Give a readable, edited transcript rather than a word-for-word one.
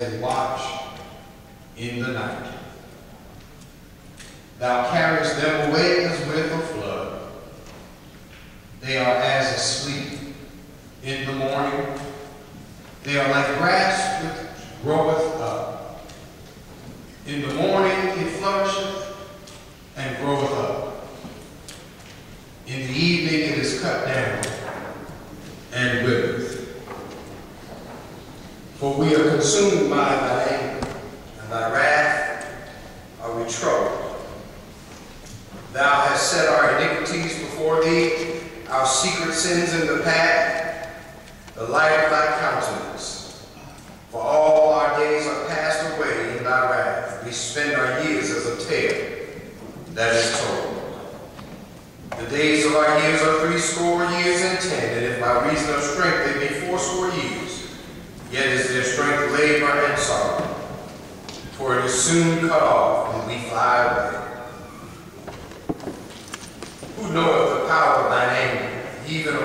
They watch in the night. Thou carriest them away as with a flood. They are as asleep in the morning. They are like grass which groweth up. In the morning it flourisheth and groweth up. In the evening it is cut down and withereth. For we are consumed by thy anger, and thy wrath are we troubled. Thou hast set our iniquities before thee, our secret sins in the path, the light of thy countenance. For all our days are passed away in thy wrath. We spend our years as a tale that is told. The days of our years are 80 years and 10, and if by reason of strength they be 80 years, yet is their strength labor and sorrow, for it is soon cut off when we fly away. Who knoweth the power of thine anger, even